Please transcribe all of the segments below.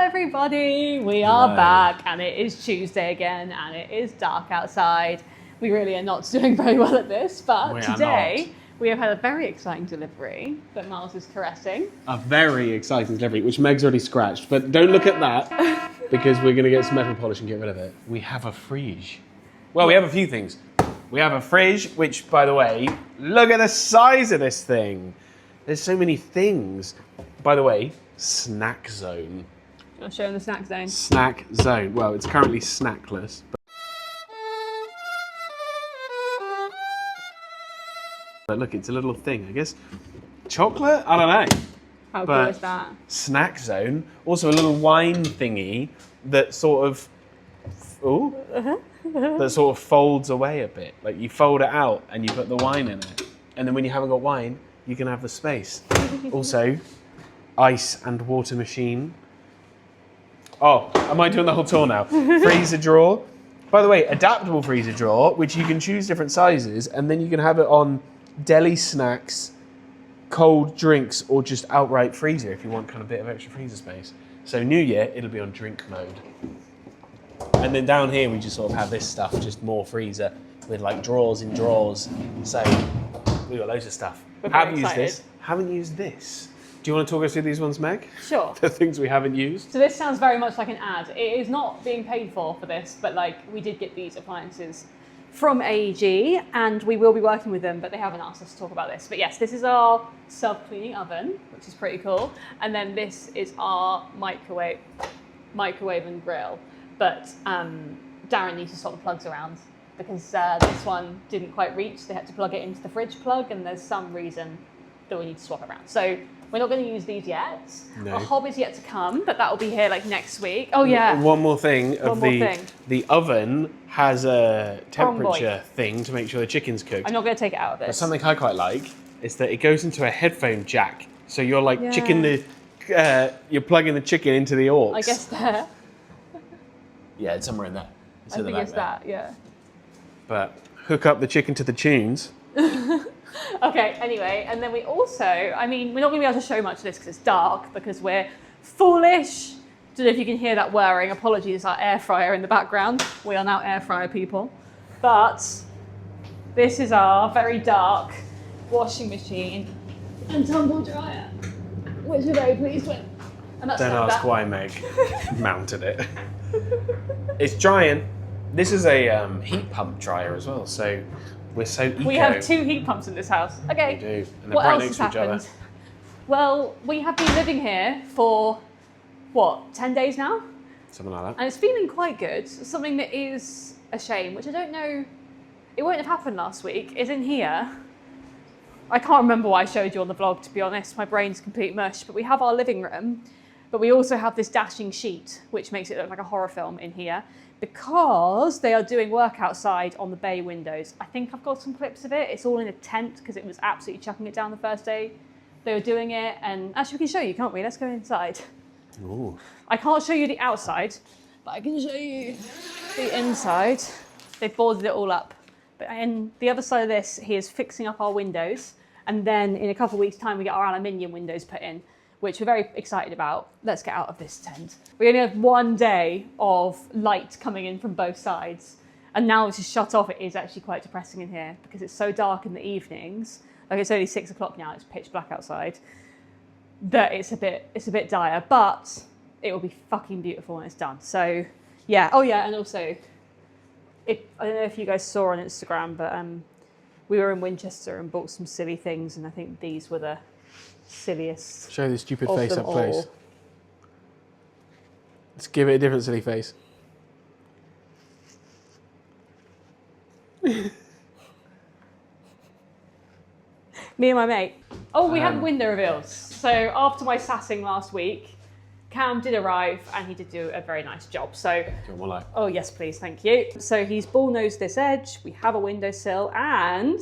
everybody, we are back and it is Tuesday again and it is dark outside. We really are not doing very well at this, but today we have had a very exciting delivery that Miles is caressing. A very exciting delivery, which Meg's already scratched, but don't look at that because we're going to get some metal polish and get rid of it. We have a fridge. Well, we have a few things. We have a fridge, which, by the way, look at the size of this thing. There's so many things. By the way, snack zone. I'll show him the snack zone. Snack zone. Well, it's currently snackless. But look, it's a little thing, I guess. Chocolate? I don't know. How cool is that? Snack zone. Also a little wine thingy that sort of... Ooh. That sort of folds away a bit. Like you fold it out and you put the wine in it. And then when you haven't got wine, you can have the space. Also, ice and water machine. Oh, am I doing the whole tour now? Freezer drawer. By the way, adaptable freezer drawer, which you can choose different sizes, and then you can have it on deli snacks, cold drinks, or just outright freezer if you want kind of a bit of extra freezer space. So New Year, it'll be on drink mode. And then down here, we just sort of have this stuff, just more freezer with like drawers in drawers. So we've got loads of stuff. Have used this. Haven't used this. Do you want to talk us through these ones, Meg? Sure. The things we haven't used. So this sounds very much like an ad. It is not being paid for this, but like we did get these appliances from AEG and we will be working with them, but they haven't asked us to talk about this. But yes, this is our self-cleaning oven, which is pretty cool. And then this is our microwave and grill. But Darren needs to swap the plugs around because this one didn't quite reach. They had to plug it into the fridge plug and there's some reason that we need to swap it around. So we're not going to use these yet. No. Our hob is yet to come, but that will be here like next week. Oh yeah. One more thing. The oven has a temperature thing to make sure the chicken's cooked. I'm not going to take it out of this. But something I quite like is that it goes into a headphone jack. So you're like you're plugging the chicken into the aux. I guess there. Yeah, it's somewhere in there. I think it's that, yeah. But hook up the chicken to the tunes. Okay, anyway, and then we also, I mean, we're not going to be able to show much of this because it's dark, because we're foolish. Don't know if you can hear that whirring. Apologies, our air fryer in the background. We are now air fryer people. But this is our very dark washing machine and tumble dryer, which we're very pleased with. And that's Don't ask why Meg mounted it. It's drying. This is a heat pump dryer as well, so we're so eco. We have 2 heat pumps in this house. Okay. We do. And what else has happened? Well, we have been living here for, what, 10 days now? Something like that. And it's feeling quite good. Something that is a shame, which I don't know, it won't have happened last week, is in here. I can't remember what I showed you on the vlog, to be honest. My brain's complete mush. But we have our living room. But we also have this dashing sheet, which makes it look like a horror film in here, because they are doing work outside on the bay windows. I think I've got some clips of it. It's all in a tent because it was absolutely chucking it down the first day they were doing it. And actually, we can show you, can't we? Let's go inside. Ooh. I can't show you the outside, but I can show you the inside. They've boarded it all up. But in the other side of this, he is fixing up our windows. And then in a couple of weeks' time, we get our aluminium windows put in, which we're very excited about. Let's get out of this tent. We only have one day of light coming in from both sides. And now it's just shut off. It is actually quite depressing in here because it's so dark in the evenings. Like it's only 6 o'clock now, it's pitch black outside. That it's a bit dire, but it will be fucking beautiful when it's done. So yeah, oh yeah, and also, I don't know if you guys saw on Instagram, but we were in Winchester and bought some silly things and I think these were the silliest. Show the stupid face up close. Let's give it a different silly face. Me and my mate. Oh, we have window reveals. So after my sassing last week, Cam did arrive and he did do a very nice job. So, do you want more light? Oh yes, please, thank you. So he's bull-nosed this edge. We have a windowsill and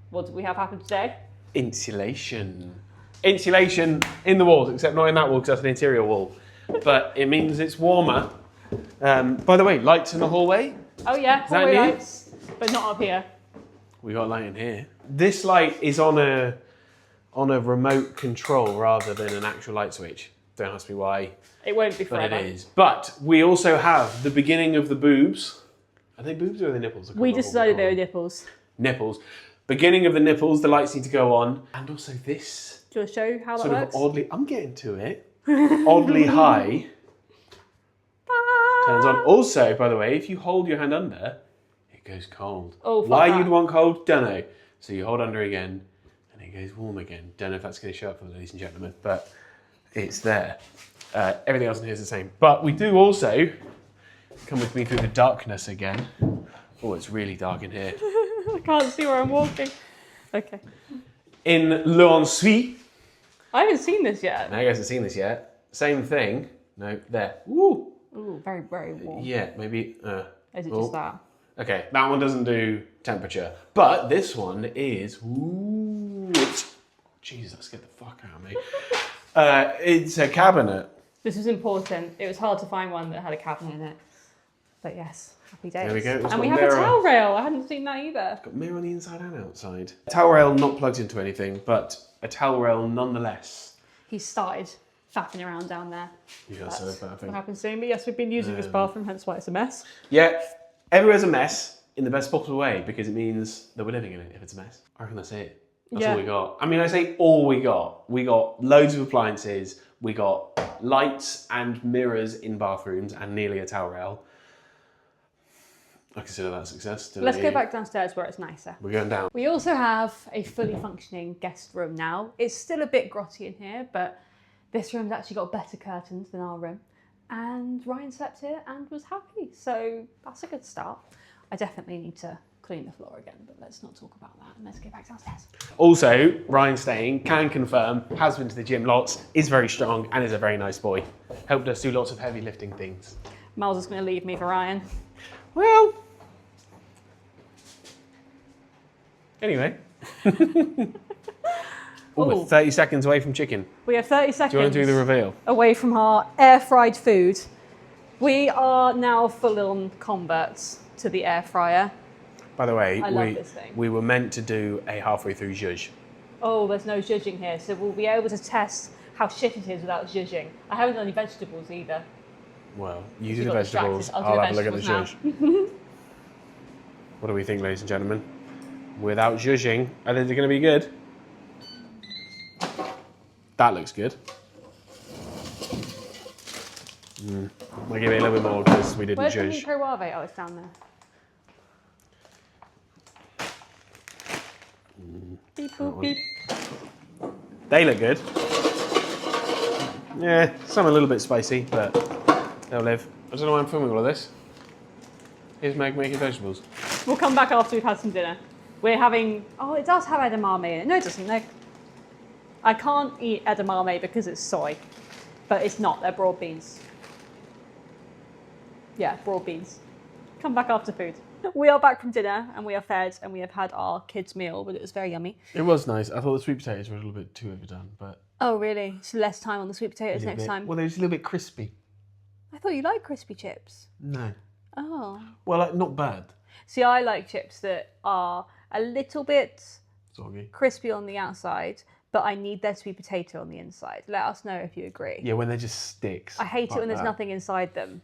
what did we have happen today? Insulation. Insulation in the walls, except not in that wall because that's an interior wall. But it means it's warmer. By the way, lights in the hallway. Oh yeah, hallway lights, but not up here. We got a light in here. This light is on a remote control rather than an actual light switch. Don't ask me why. It won't be But forever. it is. But we also have the beginning of the boobs. Are they boobs or are they nipples? We decided they were nipples. Nipples. Beginning of the nipples, the lights need to go on. And also this. Do you want to show how that Sort works? of oddly, I'm getting to it. Oddly high. Turns on. Also, by the way, if you hold your hand under, it goes cold. Oh, fuck Why that. you'd want cold? Don't know. So you hold under again, and it goes warm again. Don't know if that's going to show up for the ladies and gentlemen, but it's there. Everything else in here is the same. But we do also, come with me through the darkness again. Oh, it's really dark in here. I can't see where I'm walking. Okay. In l'ensuite. I haven't seen this yet. Now you guys haven't seen this yet. Same thing. No, there. Woo. Ooh, very, very warm. Yeah, maybe. Is it just that? Okay, that one doesn't do temperature, but this one is. Ooh, jeez, that scared the fuck out of me. It's a cabinet. This was important. It was hard to find one that had a cabinet in it. But yes, happy days. There we go. It's And got we a have mirror. a towel rail. I hadn't seen that either. Got a mirror on the inside and outside. Towel rail not plugged into anything, but a towel rail nonetheless. He started faffing around down there. Yeah, That's so bad what thing. happens soon. But yes, we've been using this bathroom, hence why it's a mess. Yeah, everywhere's a mess in the best possible way because it means that we're living in it if it's a mess. I reckon that's it. That's Yeah. all we got. I mean, I say all we got. We got loads of appliances. We got lights and mirrors in bathrooms and nearly a towel rail. I consider that a success. Let's go back downstairs where it's nicer. We're going down. We also have a fully functioning guest room now. It's still a bit grotty in here, but this room's actually got better curtains than our room. And Ryan slept here and was happy, so that's a good start. I definitely need to clean the floor again, but let's not talk about that and let's go back downstairs. Also, Ryan staying, can confirm, has been to the gym lots, is very strong and is a very nice boy. Helped us do lots of heavy lifting things. Miles is going to leave me for Ryan. Well, anyway. We're Ooh. 30 seconds away from chicken. We have 30 seconds Do you want to do the reveal? away from our air-fried food. We are now full-on converts to the air fryer. By the way, I love this thing. we were meant to do a halfway through zhuzh. Oh, there's no zhuzhing here, so we'll be able to test how shit it is without zhuzhing. I haven't done any vegetables either. Well, you You do the got vegetables, distracted. I'll do I'll have a look at the vegetables zhuzh. What do we think, ladies and gentlemen? Without zhuzhing, are they going to be good? That looks good. I'll give it a little bit more because we didn't Where's the zhuzh. microwave? Oh, it's down there. Beep, boop, beep. They look good. Yeah, some a little bit spicy, but they'll live. I don't know why I'm filming all of this. Here's Meg making vegetables. We'll come back after we've had some dinner. We're having... Oh, it does have edamame in it. No, it doesn't. No. I can't eat edamame because it's soy. But it's not. They're broad beans. Yeah, broad beans. Come back after food. We are back from dinner and we are fed and we have had our kids' meal, but it was very yummy. It was nice. I thought the sweet potatoes were a little bit too overdone, but... Oh, really? So less time on the sweet potatoes next time? Well, they're just a little bit crispy. I thought you liked crispy chips. No. Oh. Well, like, not bad. See, I like chips that are a little bit Soggy. crispy on the outside, but I need their sweet potato on the inside. Let us know if you agree. Yeah, when they're just sticks. I hate it when there's nothing inside them.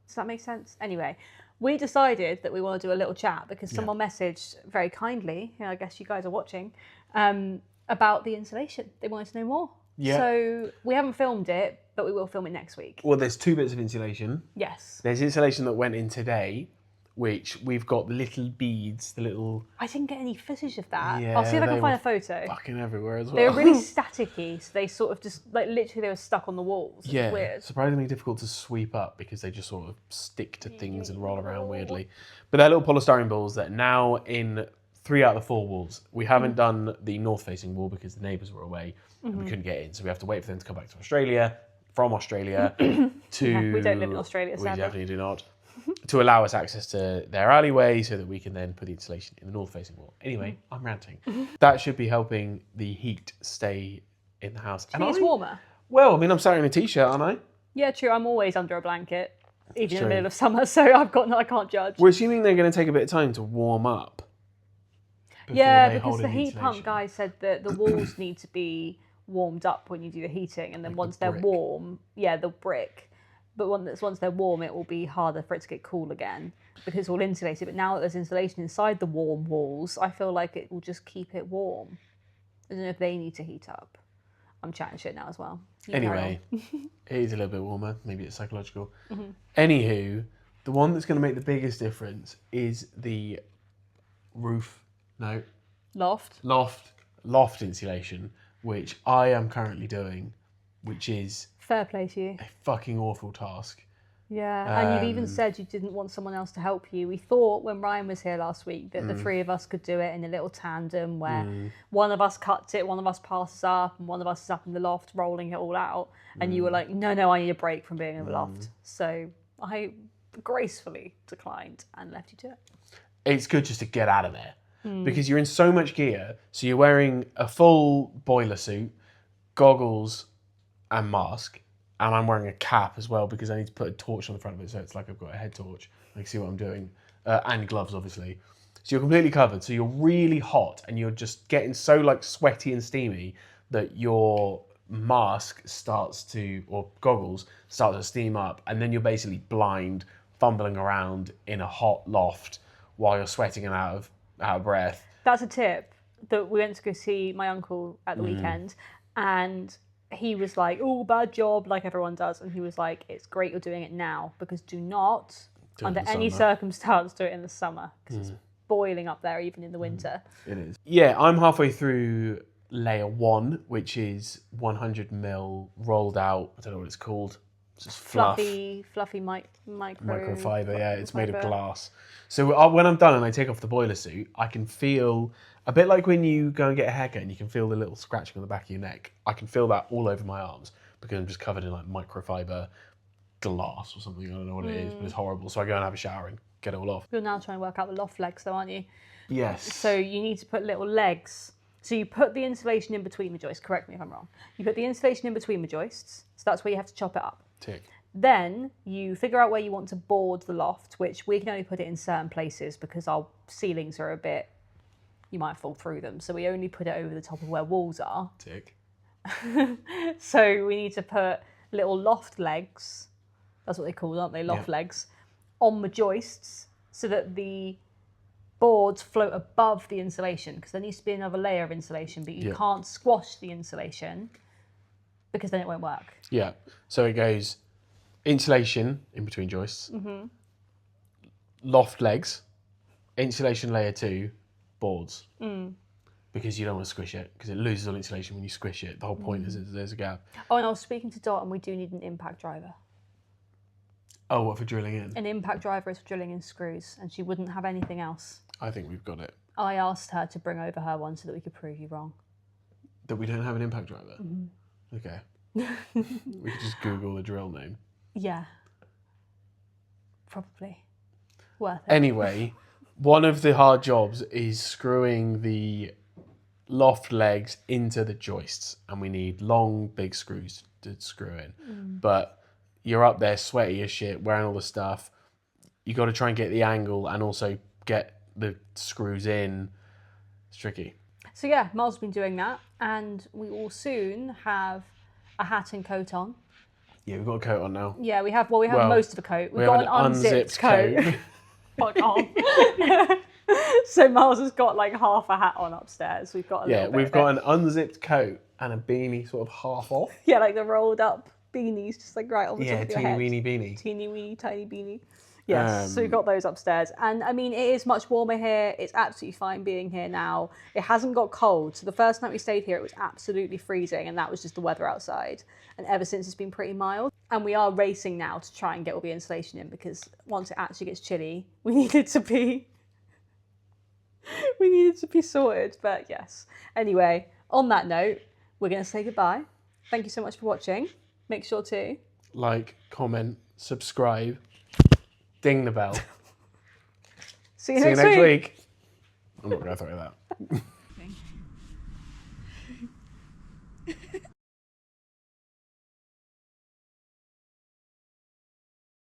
Does that make sense? Anyway, we decided that we want to do a little chat because someone messaged very kindly, I guess you guys are watching, about the installation. They wanted to know more. Yeah. So we haven't filmed it, but we will film it next week. Well, there's two bits of insulation. Yes. There's insulation that went in today, which we've got the little beads, the little... I didn't get any footage of that. Yeah, I'll see if I they can find a were photo. fucking everywhere as well. They were really staticky, so they sort of just, like, literally they were stuck on the walls. It was weird. Surprisingly difficult to sweep up because they just sort of stick to things and roll around weirdly. But they're little polystyrene balls that are now in 3 out of the 4 walls. We haven't done the north-facing wall because the neighbours were away and we couldn't get in, so we have to wait for them to come back to Australia, from Australia to... We don't live in Australia, We sadly. definitely do not. To allow us access to their alleyway so that we can then put the insulation in the north-facing wall. Anyway, I'm ranting. That should be helping the heat stay in the house. And it's warmer. Well, I mean, I'm sat in a t-shirt, aren't I? Yeah, true. I'm always under a blanket, even in true. the middle of summer, so I can't judge. We're assuming they're going to take a bit of time to warm up. Yeah, they because hold the in heat pump insulation. guy said that the walls need to be warmed up when you do the heating, and then once they're brick. warm, yeah, they'll brick. But once they're warm, it will be harder for it to get cool again because it's all insulated. But now that there's insulation inside the warm walls, I feel like it will just keep it warm. I don't know if they need to heat up. I'm chatting shit now as well. Anyway, it is a little bit warmer. Maybe it's psychological. Anywho, the one that's going to make the biggest difference is the loft insulation, which I am currently doing, which is Fair play to you. a fucking awful task. Yeah, and you've even said you didn't want someone else to help you. We thought when Ryan was here last week that the three of us could do it in a little tandem where one of us cuts it, one of us passes up, and one of us is up in the loft rolling it all out. And you were like, no, I need a break from being in the loft. So I gracefully declined and left you to it. It's good just to get out of there because you're in so much gear. So you're wearing a full boiler suit, goggles, and mask. And I'm wearing a cap as well because I need to put a torch on the front of it so it's like I've got a head torch. I can see what I'm doing. And gloves, obviously. So you're completely covered. So you're really hot and you're just getting so like sweaty and steamy that your mask starts to, or goggles, start to steam up. And then you're basically blind, fumbling around in a hot loft while you're sweating and out of breath. That's a tip that we went to go see my uncle at the weekend. And he was like, oh, bad job, like everyone does. And he was like, it's great you're doing it now because do not, under any circumstance, do it in the summer because it's boiling up there even in the winter. It is. Yeah, I'm halfway through layer 1, which is 100mm rolled out, I don't know what it's called. It's just Fluffy microfiber. Yeah, it's made of glass. So when I'm done and I take off the boiler suit, I can feel, a bit like when you go and get a haircut and you can feel the little scratching on the back of your neck. I can feel that all over my arms because I'm just covered in like microfiber glass or something. I don't know what it is, but it's horrible. So I go and have a shower and get it all off. You're now trying to work out the loft legs though, aren't you? Yes. So you need to put little legs. So you put the insulation in between the joists. Correct me if I'm wrong. You put the insulation in between the joists. So that's where you have to chop it up. Tick. Then you figure out where you want to board the loft, which we can only put it in certain places because our ceilings are a bit, you might fall through them. So we only put it over the top of where walls are. Tick. So we need to put little loft legs, that's what they call, aren't they? Loft legs, on the joists so that the boards float above the insulation because there needs to be another layer of insulation, but you can't squash the insulation because then it won't work. Yeah. So it goes insulation in between joists, loft legs, insulation layer 2, boards. Because you don't want to squish it because it loses all insulation when you squish it. The whole point is there's a gap. Oh, and I was speaking to Dot and we do need an impact driver. Oh, what, for drilling in? An impact driver is for drilling in screws and she wouldn't have anything else. I think we've got it. I asked her to bring over her one so that we could prove you wrong. That we don't have an impact driver? Okay. We could just Google the drill name. Yeah. Probably. Worth it. Anyway, one of the hard jobs is screwing the loft legs into the joists. And we need long, big screws to screw in. But you're up there sweaty as shit, wearing all the stuff. You got to try and get the angle and also get the screws in. It's tricky. So yeah, Miles has been doing that, and we will soon have a hat and coat on. Yeah, we've got a coat on now. Yeah, we have most of a coat. We've got an unzipped coat. Fuck off. So Miles has got like half a hat on upstairs. We've got we've got an unzipped coat and a beanie sort of half off. Yeah, like the rolled up beanies, just like right on the top of your head. Weeny beanie. Teeny weeny tiny beanie. Yes, so we've got those upstairs. And I mean, it is much warmer here. It's absolutely fine being here now. It hasn't got cold. So the first night we stayed here, it was absolutely freezing and that was just the weather outside. And ever since it's been pretty mild. And we are racing now to try and get all the insulation in because once it actually gets chilly, we need it to be sorted. But yes. Anyway, on that note, we're going to say goodbye. Thank you so much for watching. Make sure to like, comment, subscribe. Ding the bell. See you next week. I'm not going to throw that.